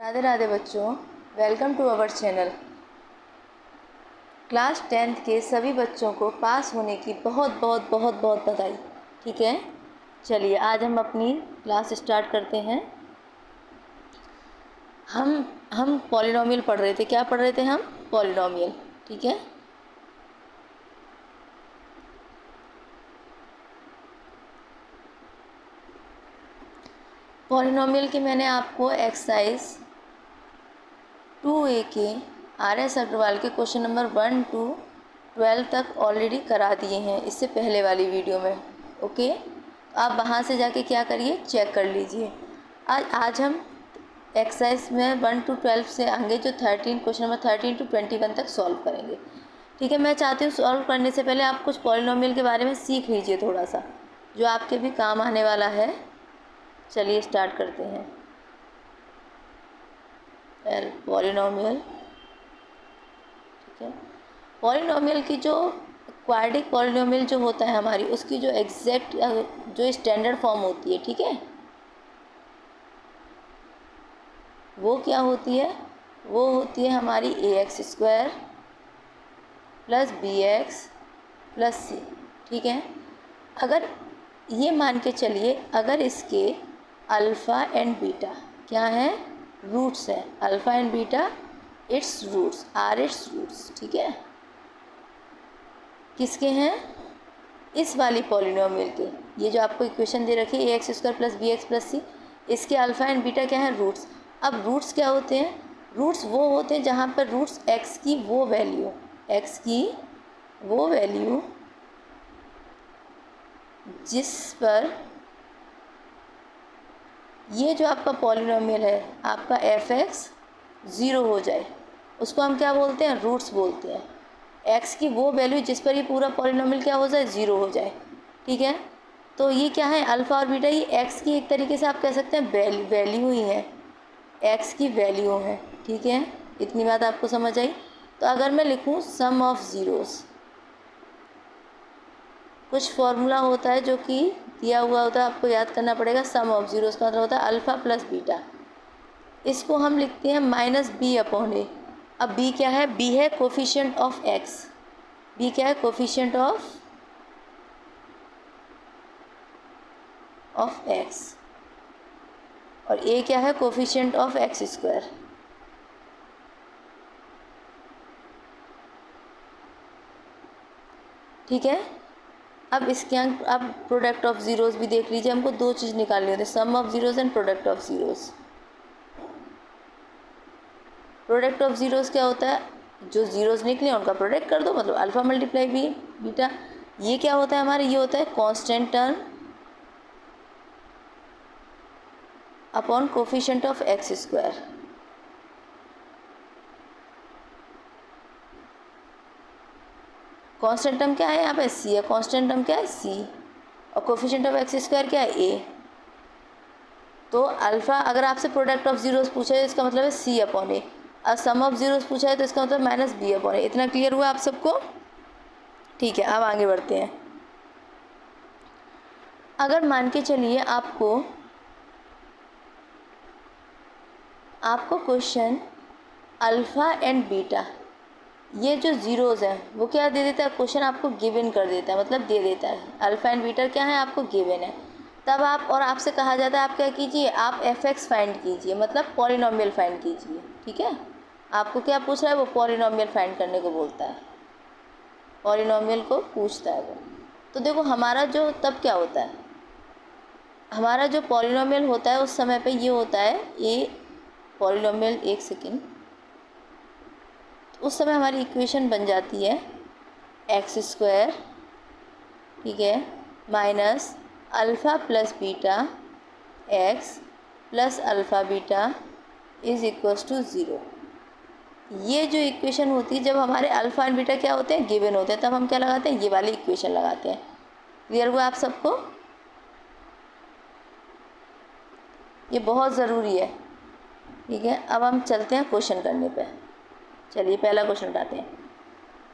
राधे राधे बच्चों, welcome to our channel. Class 10th के सभी बच्चों को पास होने की बहुत बहुत बहुत बहुत बधाई। ठीक है, चलिए आज हम अपनी क्लास स्टार्ट करते हैं। हम पॉलिनोमियल पढ़ रहे थे। क्या पढ़ रहे थे हम? पॉलिनोमियल। ठीक है, पॉलिनोमियल की मैंने आपको एक्सरसाइज 2A के RS अग्रवाल के क्वेश्चन नंबर 1 to 12 तक ऑलरेडी करा दिए हैं इससे पहले वाली वीडियो में। ओके, आप वहाँ से जाके क्या करिए, चेक कर लीजिए। आज हम एक्सरसाइज में 1 to 12 से आगे जो 13 क्वेश्चन नंबर 13 to 21 तक सॉल्व करेंगे। ठीक है, मैं चाहती हूँ सॉल्व करने से पहले आप कुछ पॉलिनोमियल के बारे में सीख लीजिए थोड़ा सा, जो आपके भी काम आने वाला है। चलिए स्टार्ट करते हैं। पॉलिनोमियल, ठीक है, पॉलिनोमियल की जो क्वाड्रेटिक पॉलिनोमियल जो होता है हमारी, उसकी जो एग्जैक्ट जो स्टैंडर्ड फॉर्म होती है, ठीक है, वो क्या होती है? वो होती है हमारी ax² plus bx plus c। ठीक है, अगर ये मान के चलिए, अगर इसके अल्फ़ा एंड बीटा क्या है, रूट्स है, alpha and beta its roots are its roots. ठीक है, किसके हैं? इस वाली पॉलिनोमियल के। ये जो आपको इक्वेशन दे रखी है ax² plus bx plus c, इसके अल्फ़ा एंड बीटा क्या है, रूट्स। अब रूट्स क्या होते हैं? रूट्स वो होते हैं जहाँ पर रूट्स x की वो वैल्यू जिस पर ये जो आपका पॉलिनोमियल है आपका f(x) 0 हो जाए, उसको हम क्या बोलते हैं? रूट्स बोलते हैं। x की वो वैल्यू जिस पर ये पूरा पॉलिनोमियल क्या हो जाए, 0 हो जाए। ठीक है, तो ये क्या है, अल्फ़ा और बीटा, ये x की एक तरीके से आप कह सकते हैं वैल्यू ही है, x की वैल्यू है। ठीक है, इतनी बात आपको समझ आई। तो अगर मैं लिखूँ सम ऑफ ज़ीरोस, कुछ फॉर्मूला होता है जो कि दिया हुआ होता है, आपको याद करना पड़ेगा। सम ऑफ ज़ीरोस का मतलब होता है अल्फ़ा प्लस बीटा। इसको हम लिखते हैं -b/a। अब b क्या है? b है कोफिशिएंट ऑफ x। b क्या है? Coefficient of x। और a क्या है? Coefficient of x²। ठीक है, अब इसके अंक, अब प्रोडक्ट ऑफ ज़ीरोज़ भी देख लीजिए। हमको दो चीज़ निकालनी होती है, sum of zeros and product of zeros. Product of zeros क्या होता है? जो ज़ीरोज़ निकले उनका प्रोडक्ट कर दो, मतलब अल्फ़ा मल्टीप्लाई बीटा। ये क्या होता है हमारे? ये होता है constant term upon coefficient of x²। Constant term क्या है यहाँ पे? c है। कांस्टेंट टर्म क्या है? c। और कोफिशिएंट ऑफ x² क्या है? a। तो अल्फ़ा, अगर आपसे प्रोडक्ट ऑफ ज़ीरोज़ पूछा है इसका मतलब है c/a। और सम ऑफ ज़ीरोज़ पूछा है तो इसका मतलब -b/a। इतना क्लियर हुआ आप सबको? ठीक है, अब आगे बढ़ते हैं। अगर मान के चलिए आपको क्वेश्चन अल्फ़ा एंड बीटा, ये जो ज़ीरोज़ हैं वो क्या दे देता है? क्वेश्चन आपको गिवन कर देता है, मतलब दे देता है अल्फ़ा एंड बीटा क्या है, आपको गिवन है। तब आपसे कहा जाता है आप क्या कीजिए, आप f(x) फाइंड कीजिए, मतलब पॉलिनोमियल फाइंड कीजिए। ठीक है, आपको क्या पूछ रहा है? वो पॉलिनोमियल फाइंड करने को बोलता है, पॉलिनोमियल को पूछता है वो। तो देखो हमारा जो तब क्या होता है, हमारा जो पॉलिनोमियल होता है उस समय पे ये होता है पॉलिनोमियल, एक सेकेंड, उस समय हमारी इक्वेशन बन जाती है x², ठीक है, minus alpha plus beta x plus alpha beta is equals to 0। ये जो इक्वेशन होती है, जब हमारे अल्फ़ा एंड बीटा क्या होते हैं? गिवन होते हैं, तब हम क्या लगाते हैं? ये वाली इक्वेशन लगाते हैं। क्लियर हुआ आप सबको? ये बहुत ज़रूरी है। ठीक है, अब हम चलते हैं क्वेश्चन करने पे। चलिए पहला क्वेश्चन उठाते हैं।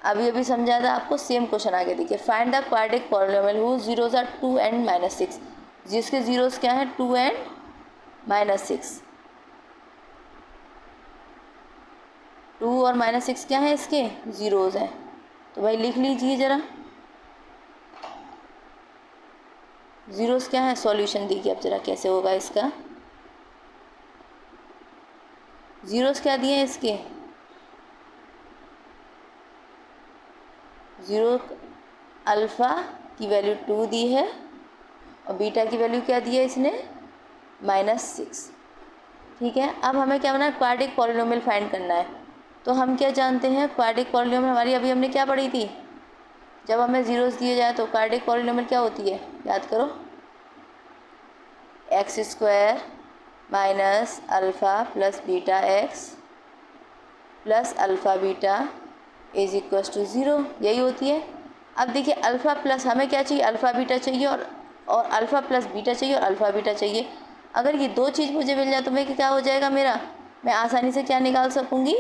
अभी समझाया था आपको, सेम क्वेश्चन आगे देखिए। Find the quadratic polynomial whose zeros are 2 and -6। जिसके ज़ीरोज़ क्या हैं? 2 and -6। 2 और -6 क्या है इसके? ज़ीरोज़ हैं। तो भाई लिख लीजिए ज़रा, ज़ीरोज़ क्या है? सॉल्यूशन देखिए अब ज़रा कैसे होगा इसका। ज़ीरोज़ क्या दिए हैं इसके? ज़ीरो अल्फ़ा की वैल्यू 2 दी है और बीटा की वैल्यू क्या दी है इसने? -6। ठीक है, अब हमें क्या करना है? क्वाड्रेटिक पॉलिनोमियल फाइंड करना है। तो हम क्या जानते हैं? क्वाड्रेटिक पॉलिनोमियल हमारी अभी हमने क्या पढ़ी थी? जब हमें ज़ीरोज़ दिए जाए तो क्वाड्रेटिक पॉलिनोमियल क्या होती है? याद करो, x² minus alpha plus beta x plus alpha beta is equals to 0, यही होती है। अब देखिए अल्फ़ा प्लस हमें क्या चाहिए? अल्फ़ा बीटा चाहिए और अल्फ़ा प्लस बीटा चाहिए और अल्फ़ा बीटा चाहिए। अगर ये दो चीज़ मुझे मिल जाए तो मैं क्या हो जाएगा मेरा? मैं आसानी से क्या निकाल सकूँगी?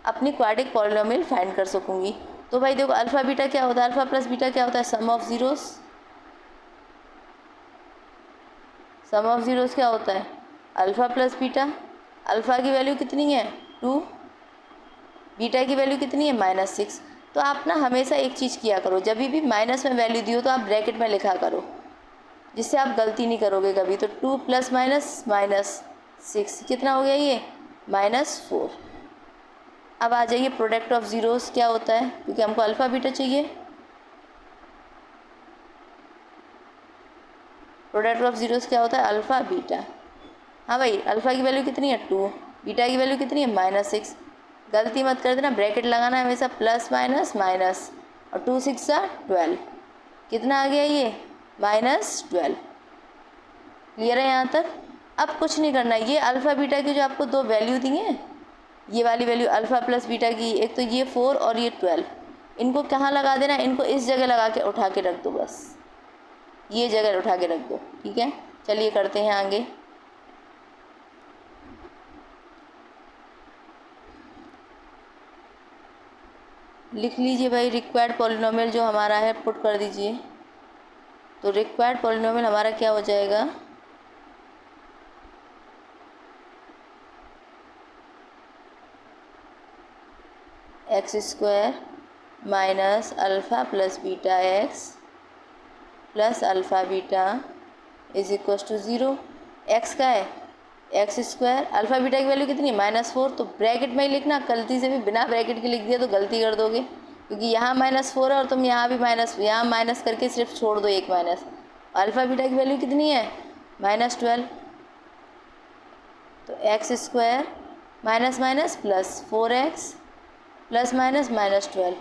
अपनी क्वाड्रेटिक पॉलिनोमियल फाइंड कर सकूँगी। तो भाई देखो अल्फ़ा बीटा क्या होता है? अल्फ़ा प्लस बीटा क्या होता है? Sum of zeros. Sum of zeros क्या होता है? Alpha plus beta. अल्फ़ा की वैल्यू कितनी है? 2। बीटा की वैल्यू कितनी है? -6। तो आप ना हमेशा एक चीज़ किया करो, जब भी माइनस में वैल्यू दी हो तो आप ब्रैकेट में लिखा करो, जिससे आप गलती नहीं करोगे कभी। तो 2 + -6 कितना हो गया ये? -4। अब आ जाइए प्रोडक्ट ऑफ ज़ीरोज़ क्या होता है, क्योंकि हमको अल्फ़ा बीटा चाहिए। प्रोडक्ट ऑफ ज़ीरोज़ क्या होता है? Alpha beta. हाँ भाई, अल्फ़ा की वैल्यू कितनी है? 2। बीटा की वैल्यू कितनी है? -6। गलती मत कर देना, ब्रैकेट लगाना है हमेशा, प्लस माइनस माइनस, और 2 × 6 = 12। कितना आ गया ये? -12। क्लियर है यहाँ तक? अब कुछ नहीं करना है, ये अल्फ़ा बीटा की जो आपको दो वैल्यू दी हैं, ये वाली वैल्यू अल्फ़ा प्लस बीटा की, एक तो ये 4 और ये 12, इनको कहाँ लगा देना? इनको इस जगह लगा के उठा के रख दो, बस ये जगह उठा के रख दो। ठीक है, चलिए करते हैं आगे। लिख लीजिए भाई रिक्वायर्ड पॉलिनोमियल जो हमारा है, पुट कर दीजिए। तो रिक्वायर्ड पॉलिनोमियल हमारा क्या हो जाएगा? x² minus alpha plus beta x plus alpha beta is equal to 0। X का है x², अल्फ़ा बीटा की वैल्यू कितनी है? -4। तो ब्रैकेट में ही लिखना, गलती से भी बिना ब्रैकेट के लिख दिया तो गलती कर दोगे, क्योंकि यहाँ -4 है और तुम यहाँ भी यहाँ माइनस करके सिर्फ छोड़ दो एक माइनस। अल्फ़ा बीटा की वैल्यू कितनी है? -12। तो x² minus minus plus 4x plus minus -12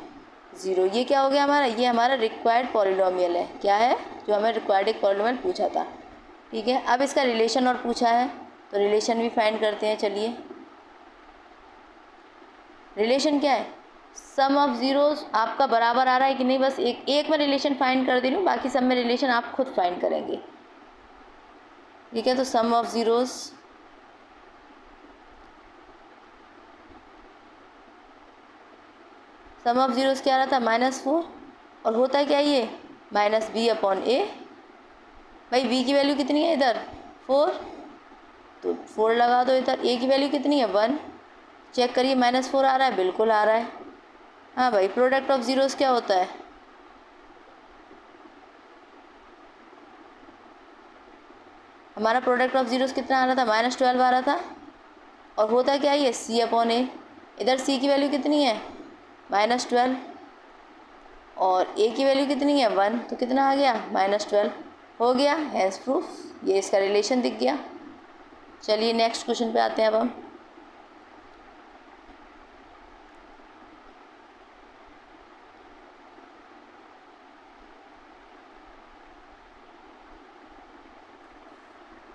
0, ये क्या हो गया हमारा? ये हमारा रिक्वायर्ड पॉलिनोमियल है। क्या है? जो हमें रिक्वायर्ड पॉलिनोमियल पूछा था। ठीक है, अब इसका रिलेशन और पूछा है, तो रिलेशन भी फाइंड करते हैं। चलिए, रिलेशन क्या है? सम ऑफ ज़ीरोज़ आपका बराबर आ रहा है कि नहीं, बस एक में रिलेशन फाइंड कर दे रही हूँ, बाकी सब में रिलेशन आप खुद फाइंड करेंगे। ठीक है, तो sum of zeros sum of zeros क्या आ रहा था? -4, और होता क्या ये? -b/a। भाई b की वैल्यू कितनी है इधर? 4, तो 4 लगा दो इधर। a की वैल्यू कितनी है? 1। चेक करिए, -4 आ रहा है? बिल्कुल आ रहा है। हाँ भाई, प्रोडक्ट ऑफ ज़ीरोज़ क्या होता है? हमारा प्रोडक्ट ऑफ ज़ीरोज़ कितना आ रहा था? -12 आ रहा था। और होता क्या है ये? c/a। इधर c की वैल्यू कितनी है? -12, और a की वैल्यू कितनी है? 1, तो कितना आ गया? -12 हो गया। हैंस प्रूफ, ये इसका रिलेशन दिख गया। चलिए नेक्स्ट क्वेश्चन पे आते हैं अब हम।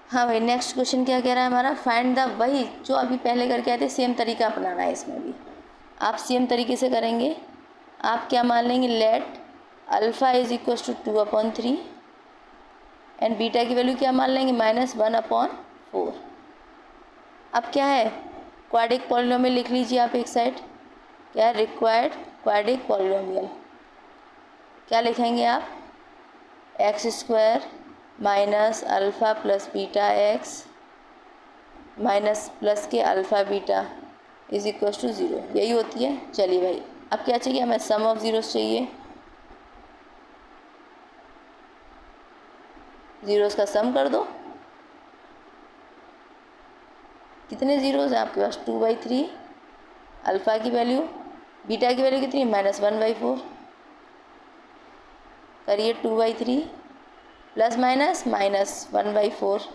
हाँ भाई, नेक्स्ट क्वेश्चन क्या कह रहा है हमारा? फाइंड द, वही जो अभी पहले करके आए थे, सेम तरीका अपनाना है इसमें भी। आप सेम तरीके से करेंगे। आप क्या मान लेंगे? Let alpha is equal to 2/3 and beta की वैल्यू क्या मान लेंगे? -1/4। अब क्या है? क्वाड्रेटिक पॉलिनोमियल लिख लीजिए आप एक साइड। क्या है? Required quadratic polynomial. क्या लिखेंगे आप? x² minus alpha plus beta X minus plus के alpha beta is equal to 0, यही होती है। चलिए भाई, अब क्या चाहिए हमें, सम ऑफ ज़ीरोस चाहिए, ज़ीरोस का सम कर दो। कितने ज़ीरोस हैं आपके पास, 2/3। अल्फ़ा की वैल्यू, बीटा की वैल्यू कितनी है, -1/4। करिए 2/3 प्लस माइनस -1/4।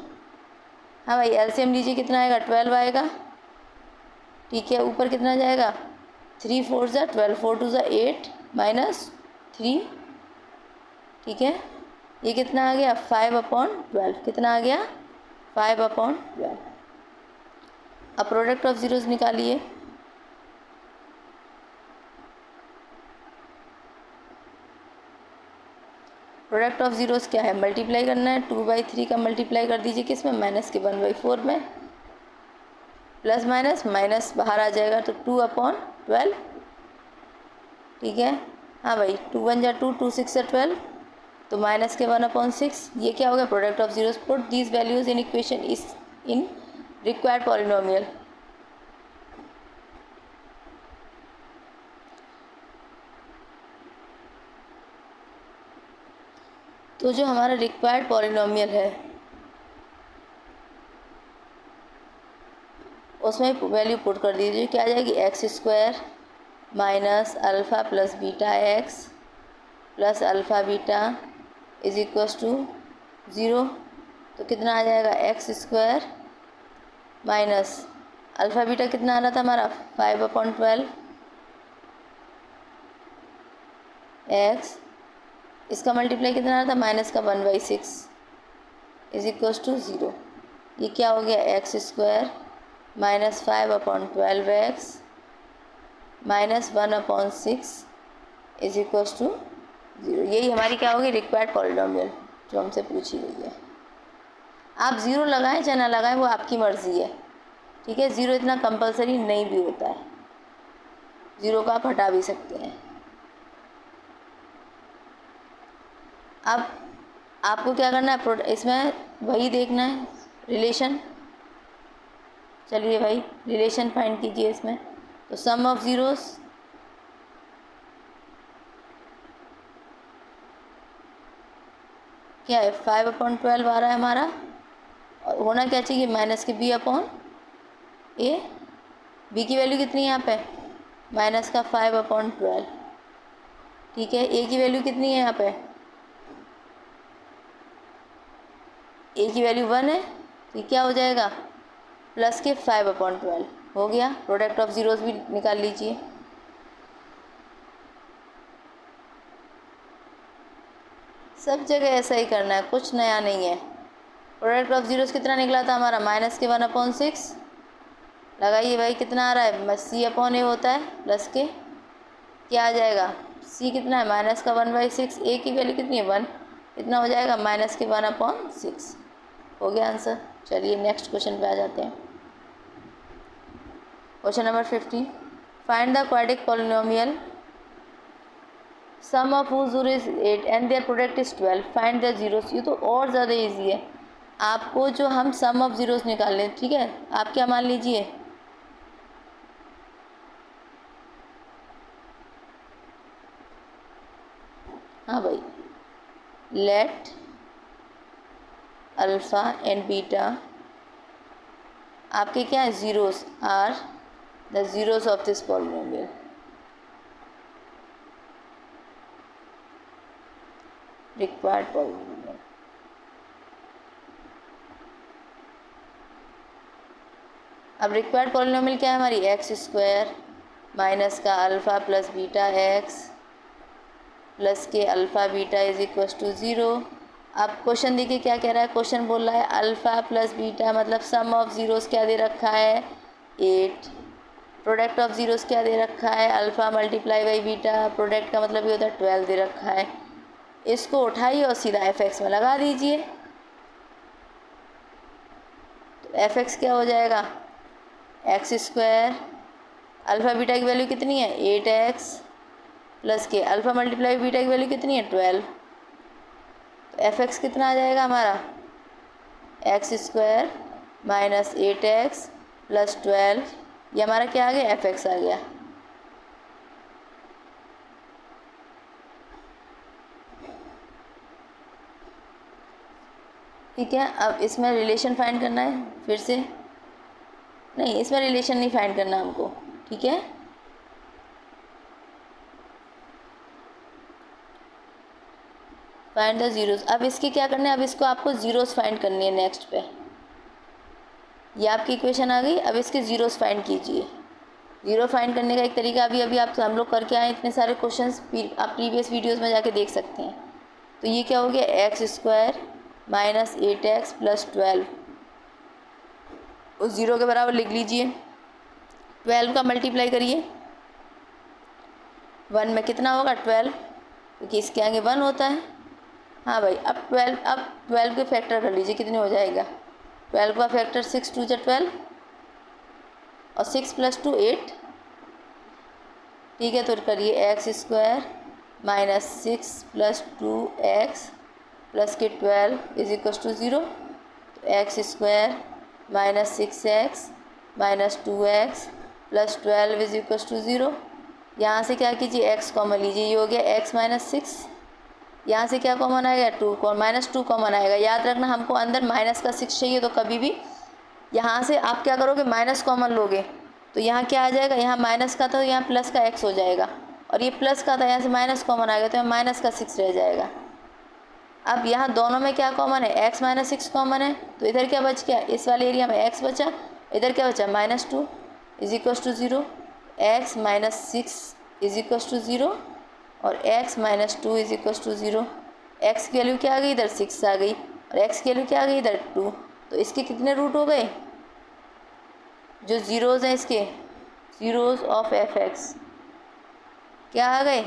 हाँ भाई, एलसीएम लीजिए, कितना आएगा, 12 आएगा। ठीक है, ऊपर कितना जाएगा, 3 4 ज़ा 12, 4 2 ज़ा 8 -3। ठीक है, ये कितना आ गया, 5/12। कितना आ गया, 5/12। अब प्रोडक्ट ऑफ ज़ीरोस निकालिए। प्रोडक्ट ऑफ ज़ीरोस क्या है, मल्टीप्लाई करना है। 2/3 का मल्टीप्लाई कर दीजिए किस में, माइनस के 1/4 में। प्लस माइनस माइनस बाहर आ जाएगा तो 2/12। ठीक है, हाँ भाई, 2 1 जा 2, 2 6 जा 12, तो माइनस के 1/6। ये क्या हो गया, product of zeros. Put these values in equation is in required polynomial. तो जो हमारा रिक्वायर्ड पॉलिनोमियल है उसमें वैल्यू पुट कर दीजिए, क्या आ जाएगी, x² minus alpha plus beta x plus alpha beta is equal to 0। तो कितना आ जाएगा, x² माइनस अल्फ़ा बीटा कितना आ रहा था हमारा, 5/12 x, इसका मल्टीप्लाई कितना आ रहा था, माइनस का 1/6 इज इक्वल टू 0। ये क्या हो गया, x² minus 5/12x minus 1/6 is equal to 0। यही हमारी क्या होगी, रिक्वायर्ड पॉलिनोमियल जो हमसे पूछी गई है। आप ज़ीरो लगाएं चाहे ना लगाएं, वो आपकी मर्ज़ी है। ठीक है, ज़ीरो इतना कंपलसरी नहीं भी होता है, ज़ीरो का आप हटा भी सकते हैं। अब आपको क्या करना है, इसमें वही देखना है, रिलेशन। चलिए भाई, रिलेशन फाइंड कीजिए इसमें। तो सम ऑफ ज़ीरोस, क्या है, 5/12 आ रहा है हमारा, और होना क्या चाहिए, माइनस के b/a। b की वैल्यू कितनी है यहाँ पे, माइनस का 5/12। ठीक है, a की वैल्यू कितनी है यहाँ पे, a की वैल्यू 1 है, तो ये क्या हो जाएगा, प्लस के 5/12 हो गया। प्रोडक्ट ऑफ ज़ीरोस भी निकाल लीजिए। सब जगह ऐसा ही करना है, कुछ नया नहीं है। प्रोडक्ट ऑफ ज़ीरोस कितना निकला था हमारा, माइनस के 1/6। लगाइए भाई, कितना आ रहा है, c/a होता है, प्लस के क्या आ जाएगा, c कितना है, माइनस का 1/6। a की वैल्यू कितनी है, 1, इतना हो जाएगा, माइनस के 1/6 हो गया आंसर। चलिए नेक्स्ट क्वेश्चन पे आ जाते हैं। Question number 15, find the quadratic polynomial sum of whose root is 8 and their product is 12, find the zeros. ये तो और ज़्यादा इजी है। आपको जो हम सम ऑफ ज़ीरोस निकाल लें, ठीक है, आप क्या मान लीजिए, हाँ भाई, लेट अल्फ़ा एंड बीटा आपके क्या है, zeros are the zeros of this polynomial. Required polynomial, अब रिक्वायर्ड पॉलिनोमियल क्या है हमारी, x² माइनस का alpha plus beta x plus के alpha beta is equal to 0। अब क्वेश्चन देखिए क्या कह रहा है, क्वेश्चन बोल रहा है अल्फ़ा प्लस बीटा मतलब सम ऑफ ज़ीरोस क्या दे रखा है, 8। प्रोडक्ट ऑफ ज़ीरोस क्या दे रखा है, alpha multiply by beta, product का मतलब ये होता है 12 दे रखा है। इसको उठाइए और सीधा f(x) में लगा दीजिए, तो f(x) क्या हो जाएगा, x² अल्फ़ा बीटा की वैल्यू कितनी है, 8x प्लस के अल्फ़ा मल्टीप्लाई बीटा की वैल्यू कितनी है, 12। तो f(x) कितना आ जाएगा हमारा, x² माइनस 8x प्लस 12 ये हमारा क्या आ गया, एफ एक्स आ गया। ठीक है, अब इसमें रिलेशन फाइंड करना है फिर से, नहीं इसमें रिलेशन नहीं फाइंड करना हमको। ठीक है, फाइंड द जीरोस। अब इसके क्या करना है, अब इसको आपको जीरोस फाइंड करनी है नेक्स्ट पे। ये आपकी इक्वेशन आ गई, अब इसके जीरोस फाइंड कीजिए। जीरो फाइंड करने का एक तरीका अभी अभी आप हम लोग करके आए, इतने सारे क्वेश्चंस आप प्रीवियस वीडियोस में जाके देख सकते हैं। तो ये क्या हो गया, x square minus 8x plus 12, उस ज़ीरो के बराबर लिख लीजिए। 12 का मल्टीप्लाई करिए 1 में, कितना होगा 12, क्योंकि इसके आगे 1 होता है। हाँ भाई, अब 12 के फैक्टर कर लीजिए, कितने हो जाएगा, 12 का फैक्टर 6 2 12 और 6 प्लस 2 8। ठीक है, तो करिए x square minus 6 plus 2x plus के 12 इज इक्वल टू 0। तो x square minus 6x minus 2x plus 12 is equal to 0। यहाँ से क्या कीजिए, x कॉमन लीजिए, ये हो गया x माइनस 6। यहाँ से क्या कॉमन आएगा, 2 माइनस 2 कॉमन आएगा। याद रखना हमको अंदर माइनस का 6 चाहिए, तो कभी भी यहाँ से आप क्या करोगे, माइनस कॉमन लोगे, तो यहाँ क्या आ जाएगा, यहाँ माइनस का था तो यहाँ प्लस का x हो जाएगा, और ये प्लस का था यहाँ से माइनस कॉमन आ गया तो यहाँ माइनस का 6 रह जाएगा। अब यहाँ दोनों में क्या कॉमन है, x माइनस 6 कॉमन है, तो इधर क्या बच गया, इस वाले एरिया में x बचा, इधर क्या बचा minus 2 is equal to 0। X minus 6 is equal to 0 और x minus 2 is equal to 0। X की वैल्यू क्या आ गई, इधर 6 आ गई, और x की वैल्यू क्या आ गई, इधर 2। तो इसके कितने रूट हो गए, जो ज़ीरोज़ हैं इसके, ज़ीरोज़ ऑफ एफ एक्स क्या आ गए,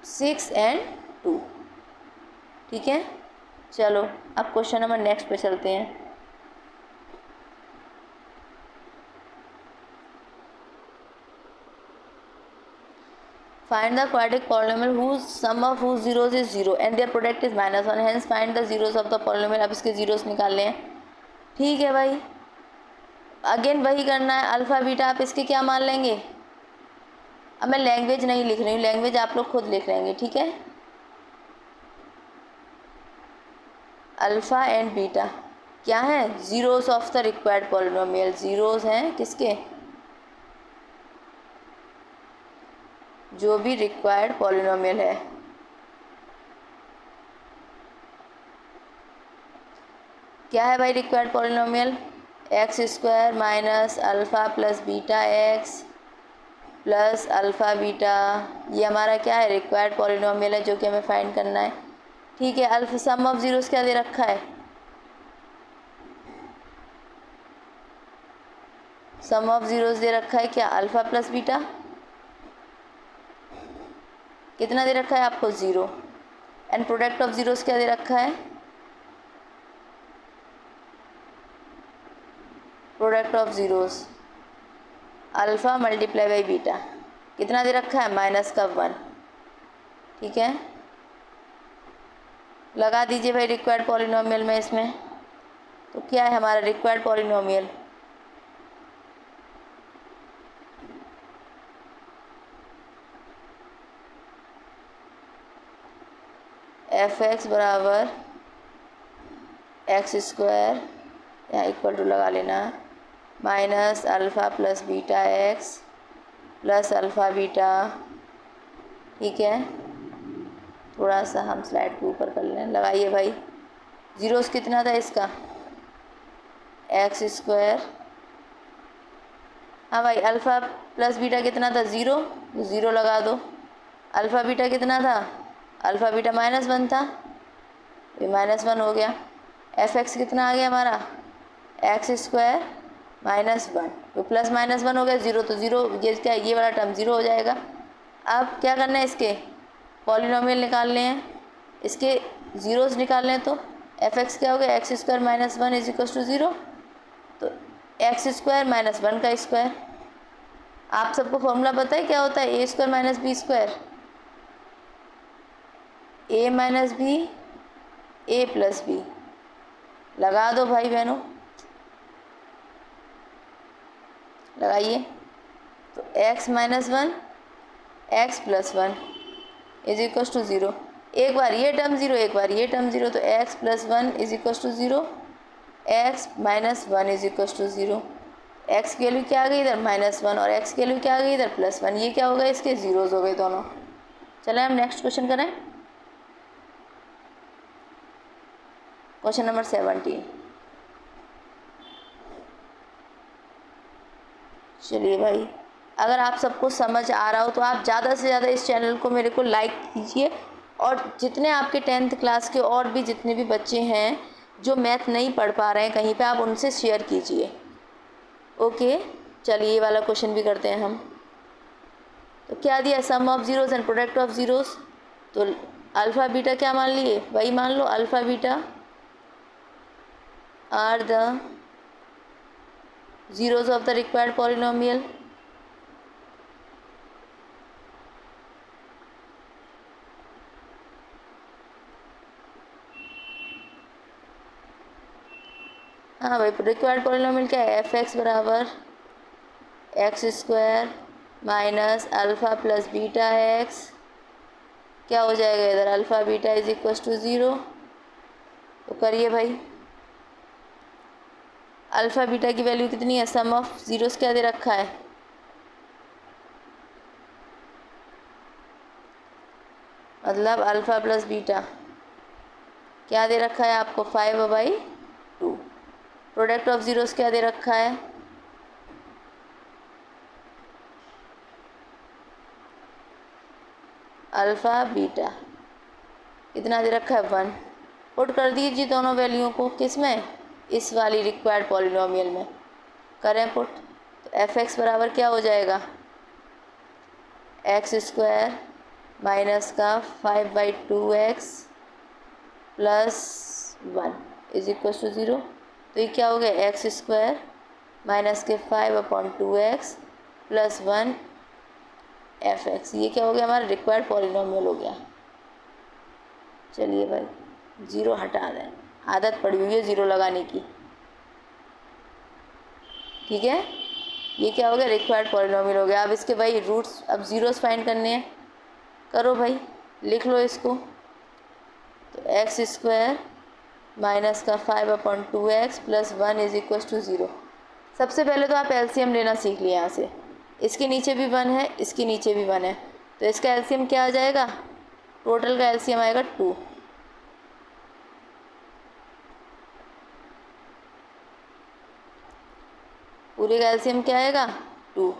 6 एंड 2। ठीक है, चलो अब क्वेश्चन नंबर नेक्स्ट पे चलते हैं। Find the quadratic polynomial whose sum of whose zeros is 0 and their product is -1, hence find the zeros of the polynomial। अब इसके जीरोस निकालने हैं। ठीक है भाई, अगेन वही करना है, अल्फ़ा बीटा आप इसके क्या मान लेंगे। अब मैं लैंग्वेज नहीं लिख रही हूँ, लैंग्वेज आप लोग खुद लिख लेंगे। ठीक है, अल्फ़ा एंड बीटा क्या है, zeros of the required polynomial. Zeros हैं किसके, जो भी रिक्वायर्ड पॉलिनोमियल है। क्या है भाई required polynomial, x square minus alpha plus beta x plus alpha beta, ये हमारा क्या है, रिक्वायर्ड पॉलिनोमियल है जो कि हमें फाइंड करना है। ठीक है, अल्फ़ा सम ऑफ ज़ीरोस क्या दे रखा है, सम ऑफ ज़ीरोस दे रखा है क्या, अल्फ़ा प्लस बीटा, कितना दे रखा है आपको 0, एंड प्रोडक्ट ऑफ ज़ीरोस क्या दे रखा है, product of zeros alpha multiply by beta, कितना दे रखा है, माइनस का 1। ठीक है, लगा दीजिए भाई रिक्वायर्ड पॉलिनोमियल में इसमें। तो क्या है हमारा रिक्वायर्ड पॉलिनोमियल, एफ एक्स बराबर एक्स स्क्वायर, यहाँ इक्वल टू लगा लेना, minus alpha plus beta x plus alpha beta. ठीक है, थोड़ा सा हम स्लाइड को ऊपर कर लें, लगाइए भाई। ज़ीरोस कितना था इसका, एक्स स्क्वायर, हाँ भाई अल्फ़ा प्लस बीटा कितना था 0, 0 लगा दो। अल्फ़ा बीटा कितना था, अल्फ़ा बीटा -1 था, ये -1 हो गया। एफ एक्स कितना आ गया हमारा, एक्स स्क्वायर -1, तो प्लस -1 हो गया 0, तो 0 ये क्या, ये वाला टर्म 0 हो जाएगा। अब क्या करना है, इसके पॉलिनोमियल निकालने हैं, इसके ज़ीरोस निकालने हैं। तो एफ एक्स क्या हो गया, x square -1 is equal to 0, तो एक्स स्क्वायर -1 का स्क्वायर। आप सबको फॉर्मूला पता है क्या होता है, a square minus b square, a minus b a plus b, लगा दो भाई बहनों, लगाइए। तो x minus one x plus one is equal to zero. एक बार ये टर्म ज़ीरो, एक बार ये टर्म ज़ीरो, तो x plus one is equal to zero, x minus one is equal to zero. X की वैल्यू क्या आ गई इधर माइनस वन और एक्स की वैल्यू क्या आ गई इधर प्लस वन। ये क्या हो गया, इसके ज़ीरोज़ हो गए दोनों। चलें हम नेक्स्ट क्वेश्चन करें। Question number 17। चलिए भाई, अगर आप सबको समझ आ रहा हो तो आप ज़्यादा से ज़्यादा इस चैनल को मेरे को लाइक कीजिए, और जितने आपके 10th क्लास के और भी जितने भी बच्चे हैं जो मैथ नहीं पढ़ पा रहे हैं कहीं पे, आप उनसे शेयर कीजिए। ओके, चलिए ये वाला क्वेश्चन भी करते हैं हम। तो क्या दिया, sum of zeros and product of zeros. तो अल्फ़ा बीटा क्या मान लिए, वही मान लो, alpha beta are the zeros of the required polynomial. हाँ भाई, रिक्वायर्ड पॉलिनोमियल क्या है, एफ एक्स बराबर X square minus alpha plus beta X. क्या हो जाएगा इधर, alpha beta is equal to zero. तो करिए भाई, अल्फ़ा बीटा की वैल्यू कितनी है, सम ऑफ ज़ीरोज़ क्या दे रखा है, मतलब अल्फ़ा प्लस बीटा क्या दे रखा है आपको, 5/2। प्रोडक्ट ऑफ ज़ीरोज़ क्या दे रखा है, अल्फ़ा बीटा कितना दे रखा है, 1। पुट कर दीजिए दोनों वैल्यूओं को, किस में, इस वाली रिक्वायर्ड पॉलिनोमियल में करें पुट। तो एफ एक्स बराबर क्या हो जाएगा, एक्स स्क्वायर माइनस का 5/2x plus 1 is equal to zero. तो ये क्या हो गया, एक्स स्क्वायर माइनस के 5/2x प्लस 1 एफ एक्स। ये क्या हो गया, हमारा रिक्वायर्ड पॉलिनोमियल हो गया। चलिए भाई, ज़ीरो हटा दें, आदत पड़ी हुई है ज़ीरो लगाने की, ठीक है। ये क्या हो गया, रिक्वायर्ड पॉलिनोमियल हो गया। अब इसके भाई रूट्स, अब ज़ीरोज़ फाइंड करने हैं, करो भाई, लिख लो इसको। तो एक्स स्क्वायर माइनस का 5/2x plus 1 is equal to zero. सबसे पहले तो आप एलसीएम लेना सीख लिया यहाँ से। इसके नीचे भी 1 है, इसके नीचे भी 1 है, तो इसका एलसीएम क्या आ जाएगा, टोटल का एलसीएम आएगा 2। पूरे का एलसीएम क्या आएगा, 2।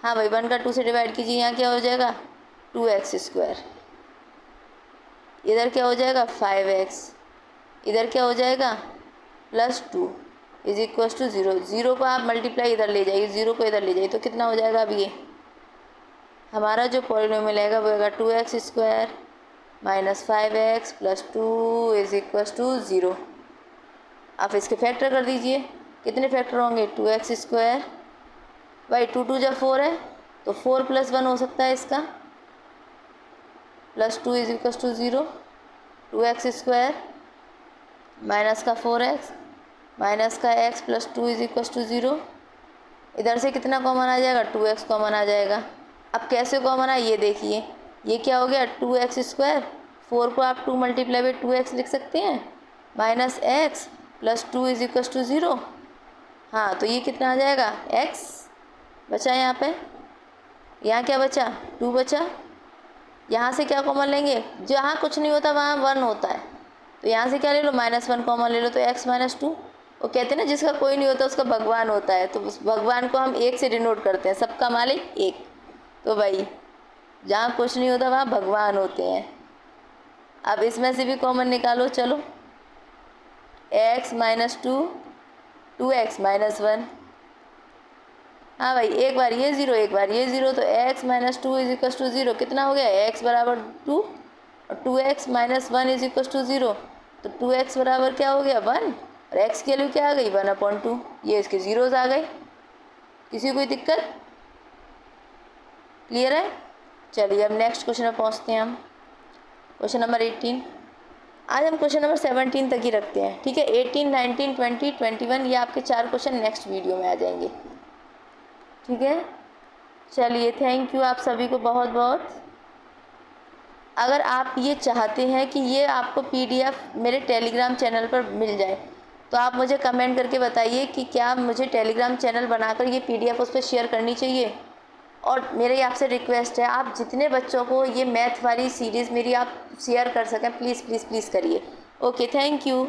हाँ भाई, 1 का 2 से डिवाइड कीजिए, यहाँ क्या हो जाएगा 2x स्क्वायर, इधर क्या हो जाएगा 5x, इधर क्या हो जाएगा plus 2 is equal to zero. Zero को आप मल्टीप्लाई इधर ले जाइए, ज़ीरो को इधर ले जाइए, तो कितना हो जाएगा, अब ये हमारा जो पॉलिनोमियल आएगा वो आएगा 2x square minus 5x plus 2 is equal to zero. आप इसके फैक्टर कर दीजिए, कितने फैक्टर होंगे, 2x स्क्वायर भाई 2 2 जब 4 है तो 4 प्लस 1 हो सकता है इसका, plus 2 is equal to zero. 2x square minus का 4x माइनस का x plus 2 is equal to zero. इधर से कितना कॉमन आ जाएगा, 2x कॉमन आ जाएगा। अब कैसे कॉमन है ये देखिए, ये क्या हो गया 2x स्क्वायर, 4 को आप 2 मल्टीप्लाई बाई 2x लिख सकते हैं, minus x plus 2 is equal to zero. हाँ, तो ये कितना आ जाएगा, x बचा यहाँ पे, यहाँ क्या बचा 2 बचा। यहाँ से क्या कॉमन लेंगे, जहाँ कुछ नहीं होता वहाँ 1 होता है, तो यहाँ से क्या ले लो, -1 कॉमन ले लो, तो x माइनस 2। वो कहते हैं ना, जिसका कोई नहीं होता उसका भगवान होता है, तो उस भगवान को हम 1 से डिनोट करते हैं, सबका मालिक 1। तो भाई जहाँ कुछ नहीं होता वहाँ भगवान होते हैं। अब इसमें से भी कॉमन निकालो, चलो, x माइनस 2 2x माइनस 1। हाँ भाई, एक बार ये ज़ीरो एक बार ये ज़ीरो, तो x minus 2 is equal to zero. कितना हो गया, x बराबर 2 और 2x minus 1 is equal to zero. तो 2x बराबर क्या हो गया 1, और x की वैल्यू क्या आ गई 1/2। ये इसके ज़ीरोज़ आ गए। किसी कोई दिक्कत, क्लियर है। चलिए अब नेक्स्ट क्वेश्चन में पहुंचते हैं हम, क्वेश्चन नंबर 18। आज हम क्वेश्चन नंबर 17 तक ही रखते हैं, ठीक है। 18, 19, 20, 21 ये आपके 4 क्वेश्चन नेक्स्ट वीडियो में आ जाएंगे, ठीक है। चलिए, थैंक यू आप सभी को बहुत बहुत। अगर आप ये चाहते हैं कि ये आपको पीडीएफ मेरे टेलीग्राम चैनल पर मिल जाए, तो आप मुझे कमेंट करके बताइए कि क्या मुझे टेलीग्राम चैनल बनाकर ये पीडीएफ उस पर शेयर करनी चाहिए। और मेरी आपसे रिक्वेस्ट है, आप जितने बच्चों को ये मैथ वाली सीरीज़ मेरी आप शेयर कर सकें, प्लीज़ प्लीज़ प्लीज़ करिए। Okay, thank you.